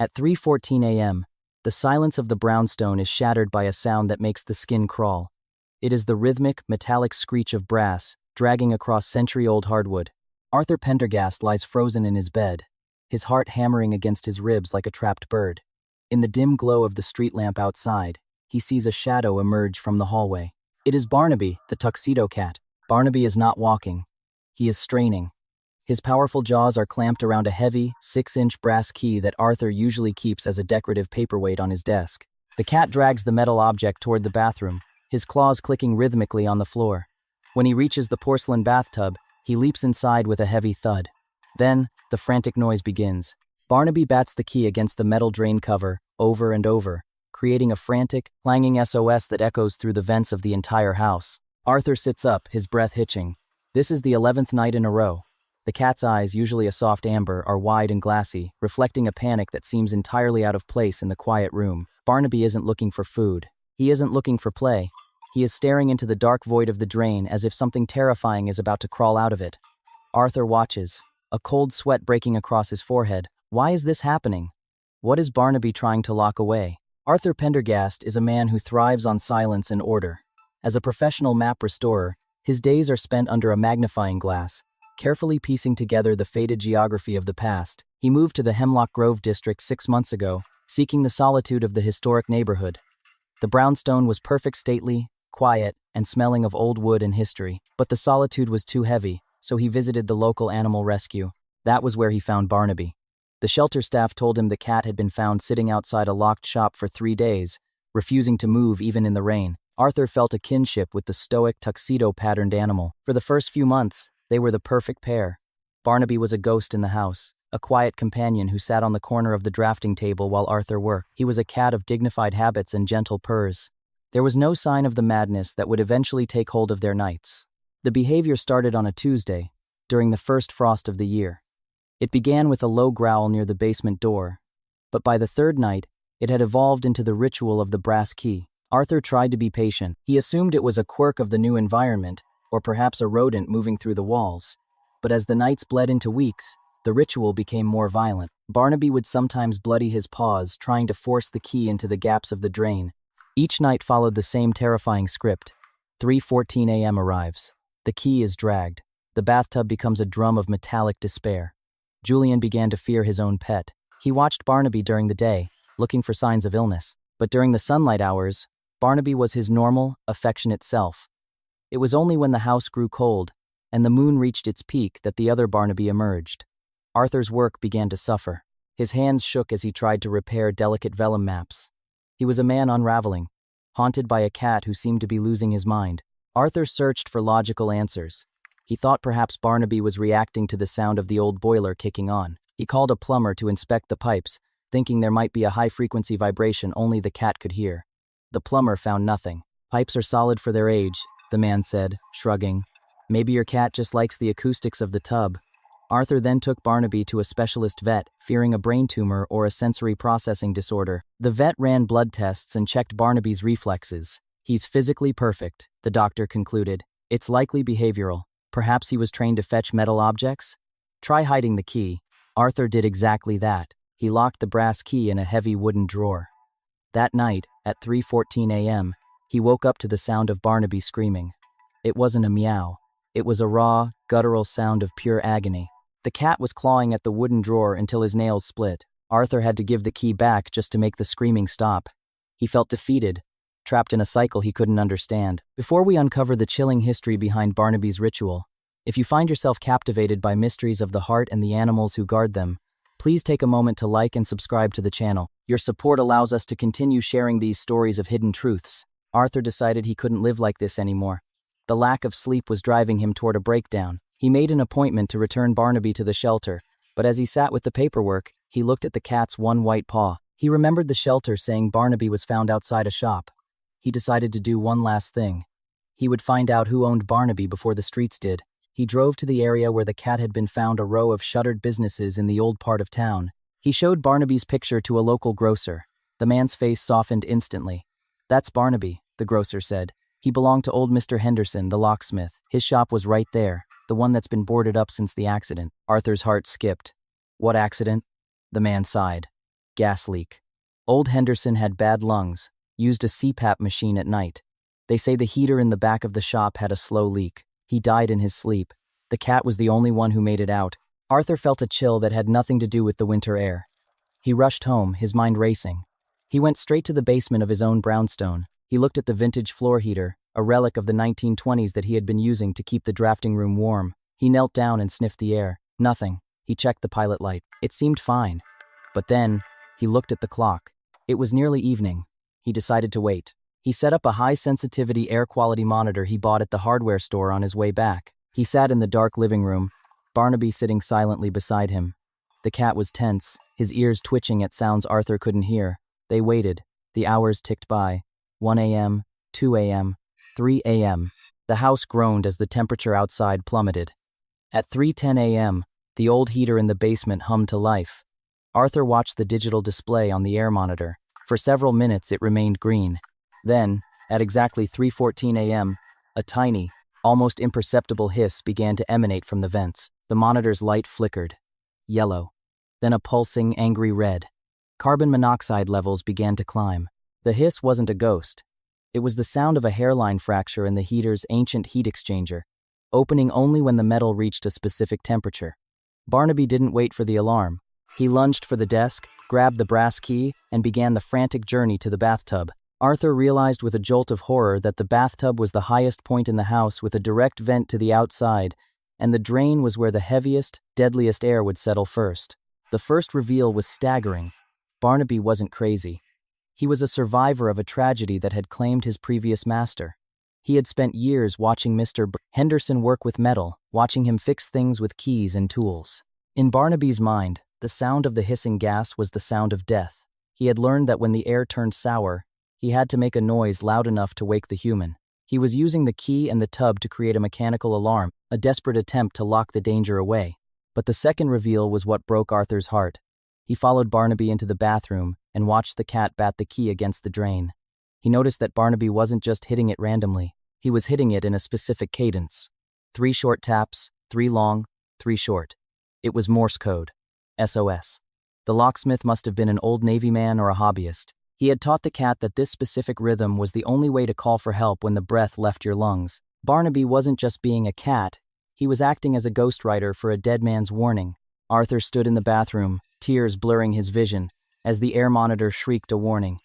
At 3:14 a.m., the silence of the brownstone is shattered by a sound that makes the skin crawl. It is the rhythmic, metallic screech of brass dragging across century-old hardwood. Arthur Pendergast lies frozen in his bed, his heart hammering against his ribs like a trapped bird. In the dim glow of the street lamp outside, he sees a shadow emerge from the hallway. It is Barnaby, the tuxedo cat. Barnaby is not walking. He is straining. His powerful jaws are clamped around a heavy, 6-inch brass key that Arthur usually keeps as a decorative paperweight on his desk. The cat drags the metal object toward the bathroom, his claws clicking rhythmically on the floor. When he reaches the porcelain bathtub, he leaps inside with a heavy thud. Then, the frantic noise begins. Barnaby bats the key against the metal drain cover, over and over, creating a frantic, clanging SOS that echoes through the vents of the entire house. Arthur sits up, his breath hitching. This is the 11th night in a row. The cat's eyes, usually a soft amber, are wide and glassy, reflecting a panic that seems entirely out of place in the quiet room. Barnaby isn't looking for food. He isn't looking for play. He is staring into the dark void of the drain as if something terrifying is about to crawl out of it. Arthur watches, a cold sweat breaking across his forehead. Why is this happening? What is Barnaby trying to lock away? Arthur Pendergast is a man who thrives on silence and order. As a professional map restorer, his days are spent under a magnifying glass, carefully piecing together the faded geography of the past. He moved to the Hemlock Grove district 6 months ago, seeking the solitude of the historic neighborhood. The brownstone was perfect, stately, quiet, and smelling of old wood and history. But the solitude was too heavy, so he visited the local animal rescue. That was where he found Barnaby. The shelter staff told him the cat had been found sitting outside a locked shop for 3 days, refusing to move even in the rain. Arthur felt a kinship with the stoic, tuxedo-patterned animal. For the first few months, they were the perfect pair. Barnaby was a ghost in the house, a quiet companion who sat on the corner of the drafting table while Arthur worked. He was a cat of dignified habits and gentle purrs. There was no sign of the madness that would eventually take hold of their nights. The behavior started on a Tuesday, during the first frost of the year. It began with a low growl near the basement door, but by the third night, it had evolved into the ritual of the brass key. Arthur tried to be patient. He assumed it was a quirk of the new environment, or perhaps a rodent moving through the walls. But as the nights bled into weeks, the ritual became more violent. Barnaby would sometimes bloody his paws, trying to force the key into the gaps of the drain. Each night followed the same terrifying script. 3:14 a.m. arrives. The key is dragged. The bathtub becomes a drum of metallic despair. Julian began to fear his own pet. He watched Barnaby during the day, looking for signs of illness. But during the sunlight hours, Barnaby was his normal, affectionate self. It was only when the house grew cold and the moon reached its peak that the other Barnaby emerged. Arthur's work began to suffer. His hands shook as he tried to repair delicate vellum maps. He was a man unraveling, haunted by a cat who seemed to be losing his mind. Arthur searched for logical answers. He thought perhaps Barnaby was reacting to the sound of the old boiler kicking on. He called a plumber to inspect the pipes, thinking there might be a high-frequency vibration only the cat could hear. The plumber found nothing. "Pipes are solid for their age," the man said, shrugging. "Maybe your cat just likes the acoustics of the tub." Arthur then took Barnaby to a specialist vet, fearing a brain tumor or a sensory processing disorder. The vet ran blood tests and checked Barnaby's reflexes. "He's physically perfect," the doctor concluded. "It's likely behavioral. Perhaps he was trained to fetch metal objects? Try hiding the key." Arthur did exactly that. He locked the brass key in a heavy wooden drawer. That night, at 3:14 a.m., he woke up to the sound of Barnaby screaming. It wasn't a meow. It was a raw, guttural sound of pure agony. The cat was clawing at the wooden drawer until his nails split. Arthur had to give the key back just to make the screaming stop. He felt defeated, trapped in a cycle he couldn't understand. Before we uncover the chilling history behind Barnaby's ritual, if you find yourself captivated by mysteries of the heart and the animals who guard them, please take a moment to like and subscribe to the channel. Your support allows us to continue sharing these stories of hidden truths. Arthur decided he couldn't live like this anymore. The lack of sleep was driving him toward a breakdown. He made an appointment to return Barnaby to the shelter, but as he sat with the paperwork, he looked at the cat's one white paw. He remembered the shelter saying Barnaby was found outside a shop. He decided to do one last thing. He would find out who owned Barnaby before the streets did. He drove to the area where the cat had been found, a row of shuttered businesses in the old part of town. He showed Barnaby's picture to a local grocer. The man's face softened instantly. "That's Barnaby," the grocer said. "He belonged to old Mr. Henderson, the locksmith. His shop was right there, the one that's been boarded up since the accident." Arthur's heart skipped. "What accident?" The man sighed. Gas leak. Old Henderson had bad lungs, used a CPAP machine at night. They say the heater in the back of the shop had a slow leak. He died in his sleep. The cat was the only one who made it out. Arthur felt a chill that had nothing to do with the winter air. He rushed home, his mind racing. He went straight to the basement of his own brownstone. He looked at the vintage floor heater, a relic of the 1920s that he had been using to keep the drafting room warm. He knelt down and sniffed the air. Nothing. He checked the pilot light. It seemed fine. But then, he looked at the clock. It was nearly evening. He decided to wait. He set up a high-sensitivity air quality monitor he bought at the hardware store on his way back. He sat in the dark living room, Barnaby sitting silently beside him. The cat was tense, his ears twitching at sounds Arthur couldn't hear. They waited. The hours ticked by. 1 a.m., 2 a.m., 3 a.m. The house groaned as the temperature outside plummeted. At 3:10 a.m., the old heater in the basement hummed to life. Arthur watched the digital display on the air monitor. For several minutes it remained green. Then, at exactly 3:14 a.m., a tiny, almost imperceptible hiss began to emanate from the vents. The monitor's light flickered. Yellow. Then a pulsing, angry red. Carbon monoxide levels began to climb. The hiss wasn't a ghost. It was the sound of a hairline fracture in the heater's ancient heat exchanger, opening only when the metal reached a specific temperature. Barnaby didn't wait for the alarm. He lunged for the desk, grabbed the brass key, and began the frantic journey to the bathtub. Arthur realized with a jolt of horror that the bathtub was the highest point in the house with a direct vent to the outside, and the drain was where the heaviest, deadliest air would settle first. The first reveal was staggering. Barnaby wasn't crazy. He was a survivor of a tragedy that had claimed his previous master. He had spent years watching Mr. Henderson work with metal, watching him fix things with keys and tools. In Barnaby's mind, the sound of the hissing gas was the sound of death. He had learned that when the air turned sour, he had to make a noise loud enough to wake the human. He was using the key and the tub to create a mechanical alarm, a desperate attempt to lock the danger away. But the second reveal was what broke Arthur's heart. He followed Barnaby into the bathroom and watched the cat bat the key against the drain. He noticed that Barnaby wasn't just hitting it randomly. He was hitting it in a specific cadence. 3 short taps, 3 long, 3 short. It was Morse code. SOS. The locksmith must have been an old Navy man or a hobbyist. He had taught the cat that this specific rhythm was the only way to call for help when the breath left your lungs. Barnaby wasn't just being a cat. He was acting as a ghostwriter for a dead man's warning. Arthur stood in the bathroom, tears blurring his vision, as the air monitor shrieked a warning.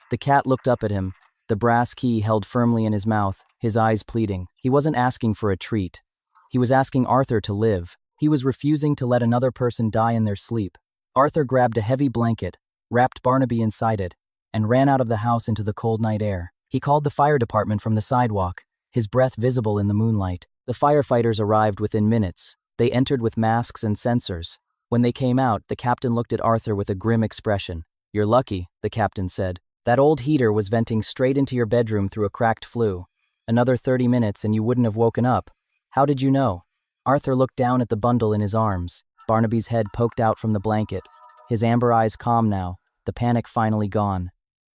The cat looked up at him, the brass key held firmly in his mouth, his eyes pleading. He wasn't asking for a treat. He was asking Arthur to live. He was refusing to let another person die in their sleep. Arthur grabbed a heavy blanket, wrapped Barnaby inside it, and ran out of the house into the cold night air. He called the fire department from the sidewalk, his breath visible in the moonlight. The firefighters arrived within minutes. They entered with masks and sensors. When they came out, the captain looked at Arthur with a grim expression. "You're lucky," the captain said. "That old heater was venting straight into your bedroom through a cracked flue. Another 30 minutes and you wouldn't have woken up. How did you know?" Arthur looked down at the bundle in his arms. Barnaby's head poked out from the blanket. His amber eyes calm now, the panic finally gone.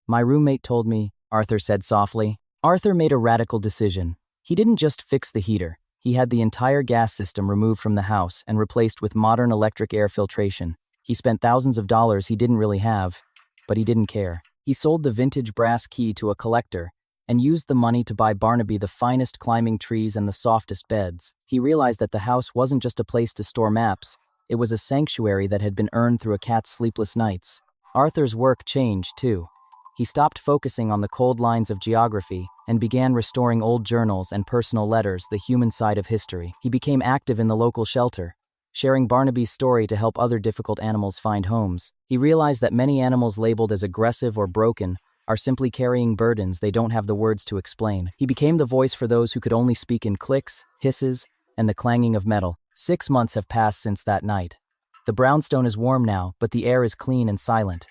"My roommate told me," Arthur said softly. Arthur made a radical decision. He didn't just fix the heater. He had the entire gas system removed from the house and replaced with modern electric air filtration. He spent thousands of dollars he didn't really have, but he didn't care. He sold the vintage brass key to a collector and used the money to buy Barnaby the finest climbing trees and the softest beds. He realized that the house wasn't just a place to store maps. It was a sanctuary that had been earned through a cat's sleepless nights. Arthur's work changed, too. He stopped focusing on the cold lines of geography and began restoring old journals and personal letters, the human side of history. He became active in the local shelter, sharing Barnaby's story to help other difficult animals find homes. He realized that many animals labeled as aggressive or broken are simply carrying burdens they don't have the words to explain. He became the voice for those who could only speak in clicks, hisses, and the clanging of metal. 6 months have passed since that night. The brownstone is warm now, but the air is clean and silent.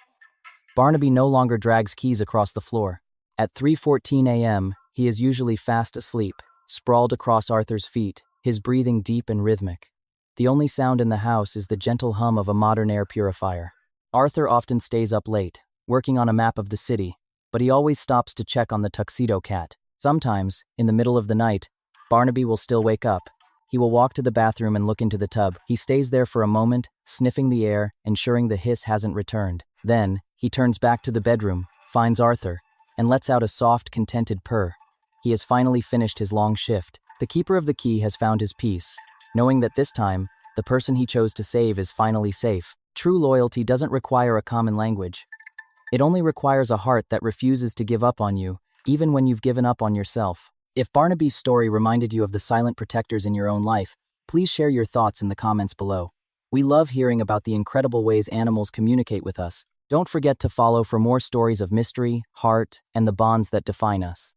Barnaby no longer drags keys across the floor. At 3:14 a.m., he is usually fast asleep, sprawled across Arthur's feet, his breathing deep and rhythmic. The only sound in the house is the gentle hum of a modern air purifier. Arthur often stays up late, working on a map of the city, but he always stops to check on the tuxedo cat. Sometimes, in the middle of the night, Barnaby will still wake up. He will walk to the bathroom and look into the tub. He stays there for a moment, sniffing the air, ensuring the hiss hasn't returned. Then, he turns back to the bedroom, finds Arthur, and lets out a soft, contented purr. He has finally finished his long shift. The keeper of the key has found his peace, knowing that this time, the person he chose to save is finally safe. True loyalty doesn't require a common language. It only requires a heart that refuses to give up on you, even when you've given up on yourself. If Barnaby's story reminded you of the silent protectors in your own life, please share your thoughts in the comments below. We love hearing about the incredible ways animals communicate with us. Don't forget to follow for more stories of mystery, heart, and the bonds that define us.